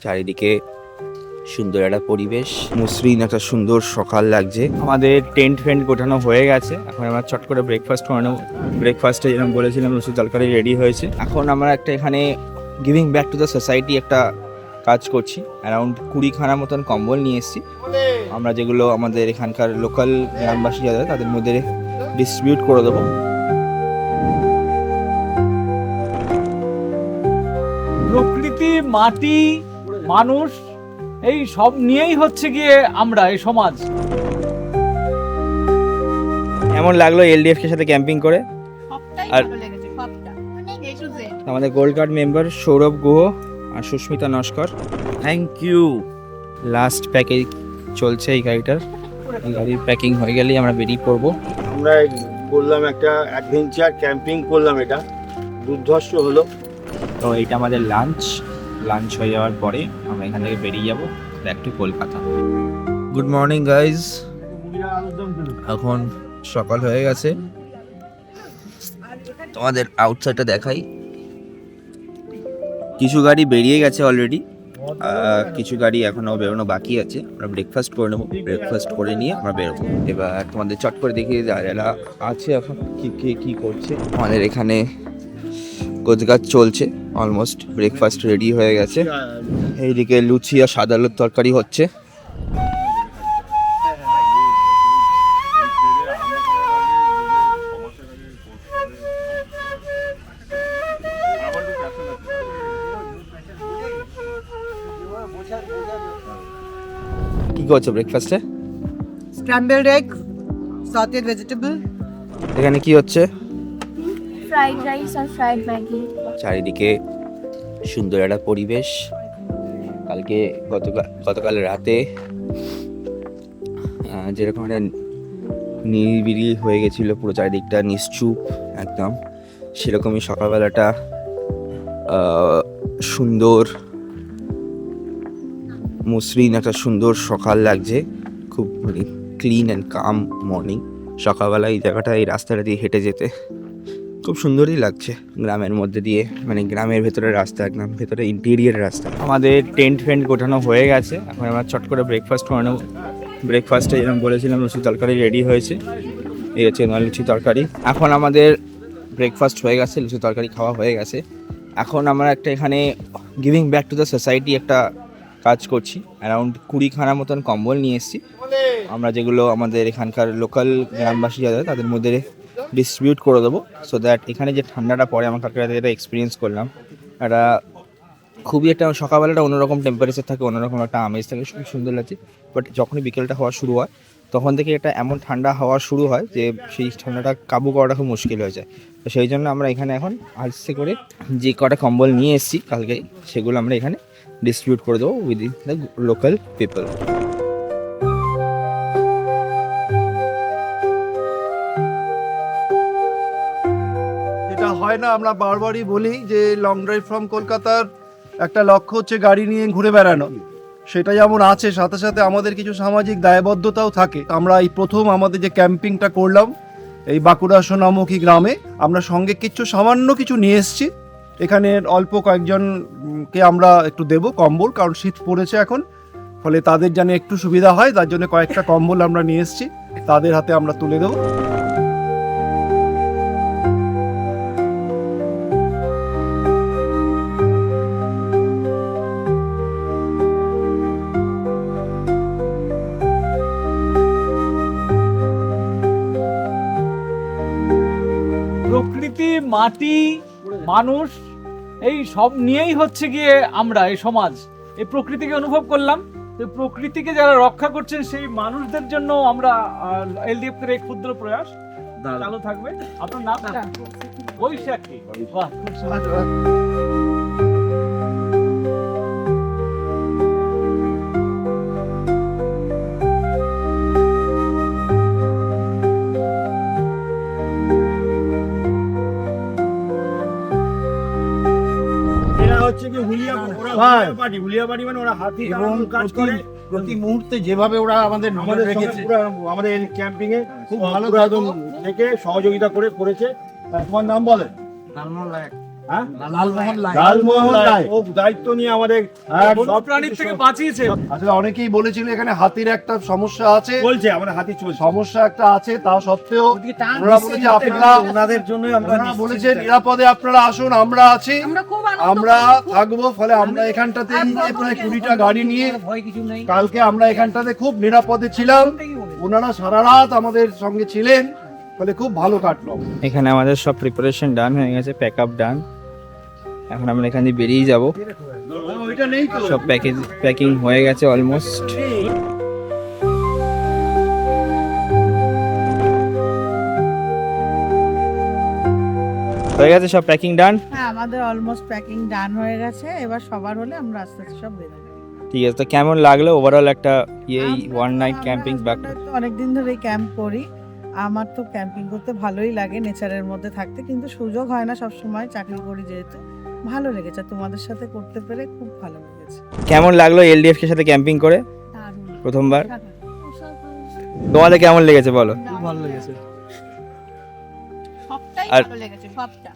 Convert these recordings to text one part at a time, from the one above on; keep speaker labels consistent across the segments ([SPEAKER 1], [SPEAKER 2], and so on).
[SPEAKER 1] চারিদিকে সুন্দর একটা পরিবেশ, মসৃণ একটা সুন্দর সকাল লাগছে। আমাদের টেন্ট ফেন্ট গোটানো হয়ে গেছে, এখন আমরা চট করে ব্রেকফাস্ট করে নেবো। ব্রেকফাস্টে যেরকম বলেছিলাম লুচি তরকারি রেডি হয়েছে। এখন আমরা একটা এখানে giving back to the society একটা কাজ করছি। অ্যারাউন্ড 20খানা মতন কম্বল নিয়ে এসেছি আমরা, যেগুলো আমাদের এখানকার লোকাল গ্রামবাসী যারা তাদের মধ্যে ডিস্ট্রিবিউট করে দেবো।
[SPEAKER 2] প্রকৃতি, মাটি, মানুষ, এই সব নিয়েই হচ্ছে গিয়ে আমরা এই সমাজ।
[SPEAKER 1] এমন লাগলো এলডিএফ এর সাথে ক্যাম্পিং করে। আর আমাদের gold card member Sourav Guha আর Susmita Naskar, thank you. Last package চলছে এই গাড়িটার। এই গাড়ির প্যাকিং হয়ে গেলেই আমরা বেরিয়ে পড়বো।
[SPEAKER 3] আমরা করলাম একটা অ্যাডভেঞ্চার ক্যাম্পিং করলাম, এটা দুর্ধর্ষ হলো।
[SPEAKER 1] তো এইটা আমাদের লাঞ্চ হয়ে যাওয়ার পরে আমরা এখান থেকে বেরিয়ে যাবো back to Kolkata. Good morning guys, এখন সকাল হয়ে গেছে। তোমাদের আউটসাইডটা দেখাই। কিছু গাড়ি বেরিয়ে গেছে অলরেডি, কিছু গাড়ি এখনো বেরোনো বাকি আছে। আমরা ব্রেকফাস্ট করে নেবো, ব্রেকফাস্ট করে নিয়ে আমরা বেরোবো। এবার তোমাদের চট করে দেখিয়ে যারা আছে এখন কি করছে। আমাদের এখানে গোছগাছ চলছে, অলমোস্ট ব্রেকফাস্ট রেডি হয়ে গেছে। এইদিকে লুচি আর সাদা আলুর তরকারি হচ্ছে। কি করছো ব্রেকফাস্টে?
[SPEAKER 4] Scrambled egg, sautéed vegetable.
[SPEAKER 1] এখানে কি হচ্ছে?
[SPEAKER 5] ফ্রাইড রাইস আর ফ্রাইড ম্যাগি।
[SPEAKER 1] চারিদিকে সুন্দর একটা পরিবেশ। গতকাল রাতে যেরকম একটা নিরিবিলি হয়ে গেছিলো, পুরো চারিদিকটা নিশ্চুপ একদম, সেরকমই সকালবেলাটা সুন্দর মসৃণ একটা সুন্দর সকাল লাগছে। খুব ক্লিন অ্যান্ড কাম মর্নিং। সকালবেলা এই জায়গাটা, এই রাস্তাটা দিয়ে হেঁটে যেতে খুব সুন্দরই লাগছে। গ্রামের মধ্যে দিয়ে, মানে গ্রামের ভেতরের রাস্তা, একদম ভেতরে ইন্টেরিয়ার রাস্তা। আমাদের টেন্ট ফেন্ট গোটানো হয়ে গেছে, এখন আমরা চট করে ব্রেকফাস্ট করে নেবো। ব্রেকফাস্টে যেরকম বলেছিলাম লুচি তরকারি রেডি হয়েছে। এই হচ্ছে লুচি তরকারি। এখন আমাদের ব্রেকফাস্ট হয়ে গেছে, লুচি তরকারি খাওয়া হয়ে গেছে। এখন আমরা একটা এখানে giving back to the society একটা কাজ করছি। অ্যারাউন্ড 20খানা মতন কম্বল নিয়ে এসেছি আমরা, যেগুলো আমাদের এখানকার লোকাল গ্রামবাসী যারা তাদের মধ্যে ডিস্ট্রিবিউট করে দেবো। সো দ্যাট এখানে যে ঠান্ডাটা পড়ে, আমার কালকে রাতে এটা এক্সপিরিয়েন্স করলাম, একটা খুবই একটা সকালবেলাটা অন্যরকম টেম্পারেচার থাকে, অন্যরকম একটা আমেজ থাকে, খুব সুন্দর লাগছে। বাট যখনই বিকেলটা হওয়া শুরু হয় তখন থেকে এটা এমন ঠান্ডা হওয়া শুরু হয় যে সেই ঠান্ডাটা কাবু করাটা খুব মুশকিল হয়ে যায়। তো সেই জন্য আমরা এখানে এখন আজকে করে যে কটা কম্বল নিয়ে এসেছি কালকে, সেগুলো আমরা এখানে ডিস্ট্রিবিউট করে দেবো উইদিন দ্য লোকাল পিপল।
[SPEAKER 3] যেটা হয় না, আমরা বারবারই বলি যে লং ড্রাইভ ফ্রম কলকাতার একটা লক্ষ্য হচ্ছে গাড়ি নিয়ে ঘুরে বেড়ানো। সেটা যেমন আছে, সাথে সাথে আমাদের কিছু সামাজিক দায়বদ্ধতাও থাকে। আমরা এই প্রথম আমাদের যে ক্যাম্পিংটা করলাম এই বাঁকুড়া সোনামুখী গ্রামে, আমরা সঙ্গে সামান্য কিছু নিয়ে এসেছি। এখানে অল্প কয়েকজনকে আমরা একটু দেবো কম্বল, কারণ শীত পড়েছে এখন, ফলে তাদের যেন একটু সুবিধা হয় তার জন্য কয়েকটা কম্বল আমরা নিয়ে এসেছি, তাদের হাতে আমরা তুলে দেবো।
[SPEAKER 2] প্রকৃতি, মাটি, মানুষ, এই সব নিয়েই হচ্ছে গিয়ে আমরা এই সমাজ। এই প্রকৃতিকে অনুভব করলাম। তো প্রকৃতিকে যারা রক্ষা করছেন সেই মানুষদের জন্য আমরা এলডিএফ এর এই ক্ষুদ্র প্রয়াস চালু থাকবে। আপনার নামটা? বৈশাখী। বাহ, খুব সুন্দর।
[SPEAKER 3] হুলিয়াবাড়ি মানে ওরা হাতি এবং কাজ করে প্রতি মুহূর্তে, যেভাবে ওরা আমাদের আমাদের ক্যাম্পিং এ খুব ভালো একদম থেকে সহযোগিতা করেছে। তোমার নাম বলেন? হ্যাঁ লালমোহন রায় ও দায়িত্ব নিয়ে আমাদের
[SPEAKER 2] সব প্রাণীর থেকে বাঁচিয়েছে।
[SPEAKER 3] আসলে অনেকেই বলেছিল এখানে হাতির একটা সমস্যা আছে,
[SPEAKER 6] বলছে আমাদের হাতি চলছে।
[SPEAKER 3] সমস্যা একটা আছে, তা সত্ত্বেও ওনারা বলেছে আপনারা
[SPEAKER 6] ওনাদের জন্য আমরা
[SPEAKER 3] ওনারা বলেছে নিরাপদে আপনারা আসুন, আমরা আছি, আমরা থাকবো। ফলে আমরা এখানটাতে এই যে প্রায় 20টা গাড়ি নিয়ে কালকে আমরা এখানটাতে খুব নিরাপদে ছিলাম। ওনারা সারা রাত আমাদের সঙ্গে ছিলেন, ফলে খুব ভালো কাটলো।
[SPEAKER 1] এখানে আমাদের সব প্রিপারেশন ডান হয়ে গেছে, প্যাক আপ ডান। এখন আমরা এখান দিয়ে বেরিয়ে যাব।
[SPEAKER 3] ওইটা নেই তো
[SPEAKER 1] সব প্যাকিং হয়ে গেছে অলমোস্ট। হয়ে গেছে সব প্যাকিং ডান।
[SPEAKER 4] হ্যাঁ, আমাদের অলমোস্ট প্যাকিং ডান হয়ে গেছে। এবার সবার হলে আমরা আস্তে আস্তে সব বেরোবো।
[SPEAKER 1] ঠিক আছে, তো কেমন লাগলো ওভারঅল একটা ওয়ান নাইট ক্যাম্পিং ব্যাক?
[SPEAKER 4] অনেকদিন ধরেই ক্যাম্প করি, আমার তো ক্যাম্পিং করতে ভালোই লাগে, নেচারের মধ্যে থাকতে, কিন্তু সুযোগ হয় না সব সময়, চাকরি করি যেহেতু। ভালো লেগেছে, তোমাদের সাথে করতে পেরে খুব ভালো লেগেছে।
[SPEAKER 1] কেমন লাগলো এলডিএফ এর সাথে ক্যাম্পিং করে
[SPEAKER 4] দারুণ।
[SPEAKER 1] প্রথমবার? তোমাদের কেমন লেগেছে বলো?
[SPEAKER 2] খুব ভালো লেগেছে।
[SPEAKER 4] সবটাই
[SPEAKER 1] আর-
[SPEAKER 4] ভালো লেগেছে, সবটা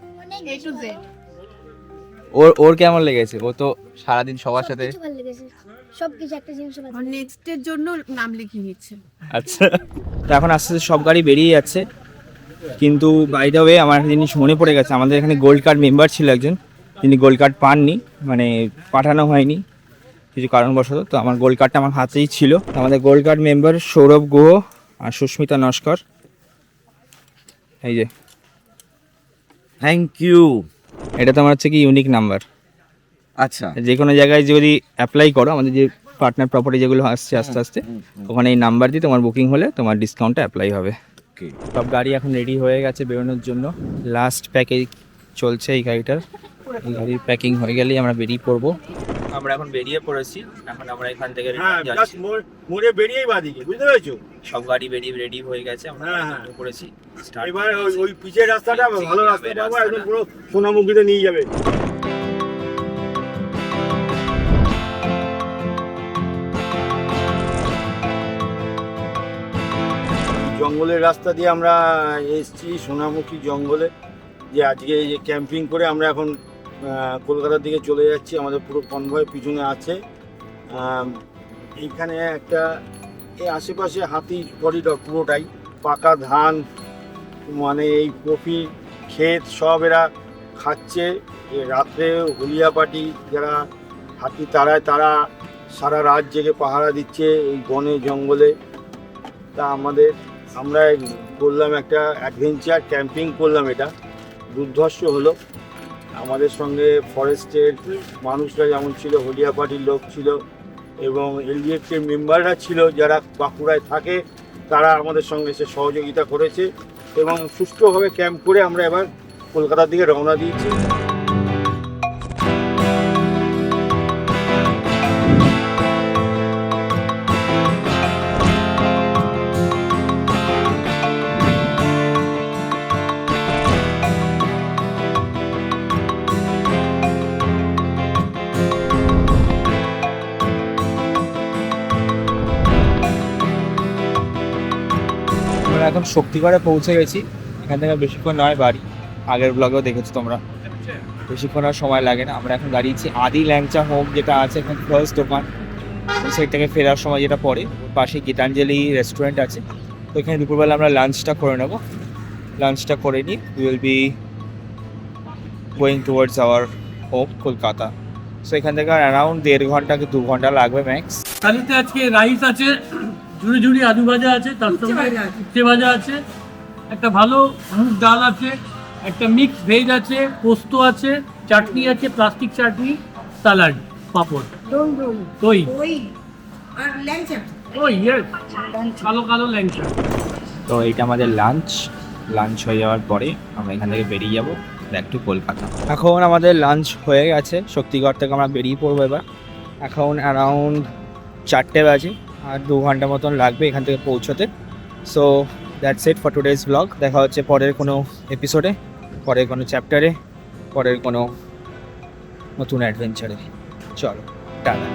[SPEAKER 4] A to Z।
[SPEAKER 1] ওর কেমন লেগেছে? ও তো সারাদিন সবার সাথে।
[SPEAKER 5] সবকিছু ভালো লেগেছে, সবকিছু একটা জিনিস ভালো
[SPEAKER 4] আর নেক্সটের জন্য নাম লিখিয়ে নিচ্ছে।
[SPEAKER 1] আচ্ছা, তো এখন আস্তে আস্তে সব গাড়ি বেরিয়ে যাচ্ছে। কিন্তু বাই দ্য ওয়ে আমার একটা জিনিস মনে পড়ে গেছে, আমাদের এখানে গোল্ড কার্ড মেম্বার ছিল একজন, তিনি গোল্ড কার্ড পাননি, মানে পাঠানো হয়নি কিছু কারণবশত। তো আমার গোল্ড কার্ডটা আমার হাতেই ছিল। আমাদের gold card member Sourav Guha আর সুস্মিতা নস্কর, এই যে
[SPEAKER 6] থ্যাংক ইউ।
[SPEAKER 1] এটা তো আমার হচ্ছে কি ইউনিক নাম্বার।
[SPEAKER 6] আচ্ছা,
[SPEAKER 1] যে কোনো জায়গায় যদি অ্যাপ্লাই করো, আমাদের যে পার্টনার প্রপার্টি যেগুলো আসছে আস্তে আস্তে, ওখানে এই নাম্বার দিয়ে তোমার বুকিং হলে তোমার ডিসকাউন্টটা অ্যাপ্লাই হবে।
[SPEAKER 6] ওকে।
[SPEAKER 1] সব গাড়ি এখন রেডি হয়ে গেছে বেরোনোর জন্য। লাস্ট প্যাকেজ চলছে এই গাড়িটার। এই গাড়ির প্যাকিং হয়ে গেলেই আমরা বেরিয়ে পড়বো। আমরা এখন বেরিয়ে পড়েছি। এখন আমরা এখান থেকে
[SPEAKER 6] হ্যাঁ, জাস্ট মোড়ে বেরিয়েই বাদিকে, বুঝতে পেরেছো?
[SPEAKER 1] সব গাড়ি বেরিয়ে রেডি হয়ে গেছে, আমরা
[SPEAKER 6] হ্যাঁ,
[SPEAKER 1] বেরিয়ে
[SPEAKER 6] হ্যাঁ।
[SPEAKER 1] পড়েছি।
[SPEAKER 6] এবার ওই পিছের রাস্তাটা ভালো রাস্তা পাবো, একদম পুরো সোনামুখীতে নিয়ে যাবে। জঙ্গলের রাস্তা দিয়ে আমরা এসেছি সোনামুখী জঙ্গলে, যে আজকে এই যে ক্যাম্পিং করে আমরা এখন কলকাতার দিকে চলে যাচ্ছি। আমাদের পুরো কনভয় পিছনে আছে। এইখানে একটা এই আশেপাশে হাতি করিডর, পুরোটাই পাকা ধান, মানে এই কফি ক্ষেত সব এরা খাচ্ছে। রাত্রে হুলিয়া পার্টি যারা হাতি তাড়ায়, তারা সারা রাত জেগে পাহারা দিচ্ছে এই বনে জঙ্গলে। তা আমরা করলাম একটা অ্যাডভেঞ্চার ক্যাম্পিং করলাম, এটা দুর্ধর্ষ হলো। আমাদের সঙ্গে ফরেস্টের মানুষরা যেমন ছিল, হলিয়া পার্টির লোক ছিল, এবং এলডিএফের মেম্বাররা ছিল যারা বাঁকুড়ায় থাকে, তারা আমাদের সঙ্গে এসে সহযোগিতা করেছে এবং সুষ্ঠুভাবে ক্যাম্প করে আমরা এবার কলকাতার দিকে রওনা দিয়েছি।
[SPEAKER 1] আমরা এখন শক্তিগড়ে পৌঁছে গেছি। এখান থেকে বেশিক্ষণ নয় বাড়ি, আগের ব্লগেও দেখেছো তোমরা, বেশিক্ষণ আর সময় লাগে না। আমরা এখন দাঁড়িয়েছি আদি ল্যাংচা হোম, যেটা আছে এখন ফার্স্ট দোকান। ওই সাইড থেকে ফেরার সময় যেটা পড়ে, ওর পাশে গীতাঞ্জলি রেস্টুরেন্ট আছে। তো এখানে দুপুরবেলা আমরা লাঞ্চটা করে নেবো। লাঞ্চটা করে নিই we will be going towards our home Kolkata. So এখান থেকে অ্যারাউন্ড 1.5 ঘন্টা কি 2 ঘন্টা লাগবে ম্যাক্স।
[SPEAKER 7] থালিতে আজকে রাইস আছে, ঝুড়ি ঝুড়ি আলু ভাজা আছে, তার সঙ্গে উচ্ছে ভাজা আছে, একটা ভালো মুগ ডাল আছে, একটা মিক্স ভেজ আছে, পোস্ত আছে, চাটনি আছে, প্লাস্টিক চাটনি, স্যালাড, পাঁপড়, দই,
[SPEAKER 4] আর ল্যাংচা,
[SPEAKER 7] ওই ইয়েস, কালো কালো ল্যাংচা।
[SPEAKER 1] তো এইটা আমাদের লাঞ্চ হয়ে যাওয়ার পরে আমরা এখান থেকে বেরিয়ে যাব ব্যাক টু কলকাতা। এখন আমাদের লাঞ্চ হয়ে গেছে, শক্তিগড় থেকে আমরা বেরিয়ে পড়বো এবার। এখন অ্যারাউন্ড 4টে বাজে, আর 2 ঘন্টা মতন লাগবে এখান থেকে পৌঁছতে। So that's it for today's blog. দেখা হচ্ছে পরের কোনো এপিসোডে, পরের কোনো চ্যাপ্টারে, পরের কোনো নতুন অ্যাডভেঞ্চারে। চলো, টাটা।